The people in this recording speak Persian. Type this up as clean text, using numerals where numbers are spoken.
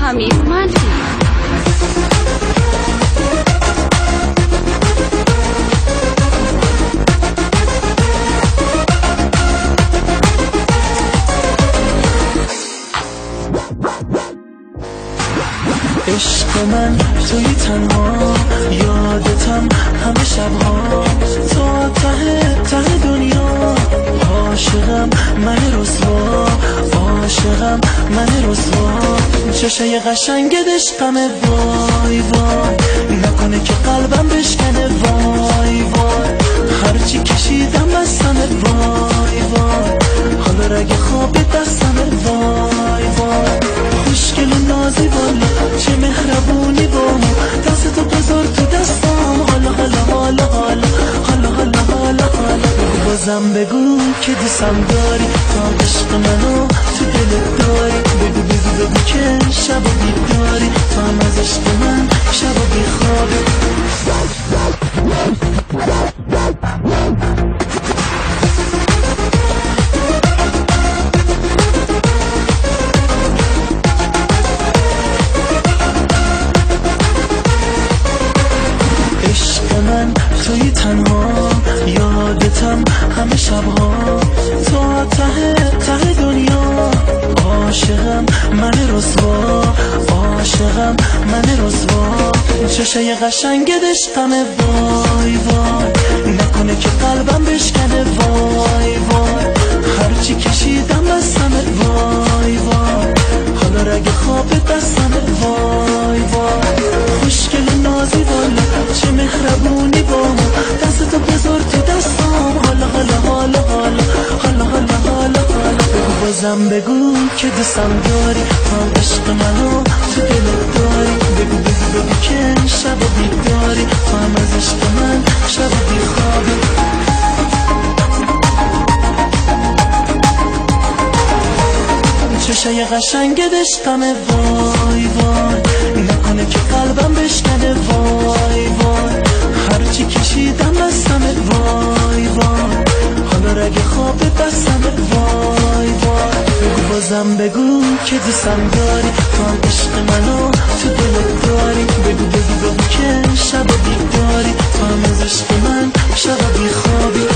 حمید منفی. عشق من توی تنها یادتم همه شبها تا ته دنیا عاشقم من رسوا عاشقم من رسوا چشای قشنگت عشقمه وای وای نکنه که قلبم بشکنه وای وای هرچی کشیدم بستمه وای وای حالا رگ خواب دستمه وای وای خوشگل نازی بالا چه مهربونی بامو دستتو بذار تو دستام حالا حالا حالا حالا حالا حالا حالا حالا بازم بگو که دوستم داری تا عشق منو تو دلت داری بگو بگو بگو که شب و بیداری تا هم از عشق من شب و بیخوابی من توی تنها یادتم همه شبها تا ته دنیا عاشقم من رسوا عاشقم من رسوا چشای قشنگت عشقمه وای وای نکنه که قلبم بشکنه وای وای هرچی کشیدم بستمه وای وای حالا رگ خواب دستمه وای وای خوشگل نازی بالا چه مهربونی بامو دستتو بذار تو دستام حالا حالا حالا حالا حالا حالا حالا حالا بگو بازم بگو که دوستم داری تا عشق منو تو دلت داری بگو بگو بگو که شب و بیداری تو هم از عشق من شب و بیخوابی چشای قشنگت عشقمه وای وای نکنه که قلبم بشکنه وای وای هرچی کشیدم بستمه وای وای حالا رگ خواب دستمه وای وای بگو بازم بگو که دوستم داری تا عشق منو تو دلت داری بگو بگو بگو که شب و بیداری تا هم از عشق من شب و بیخوابی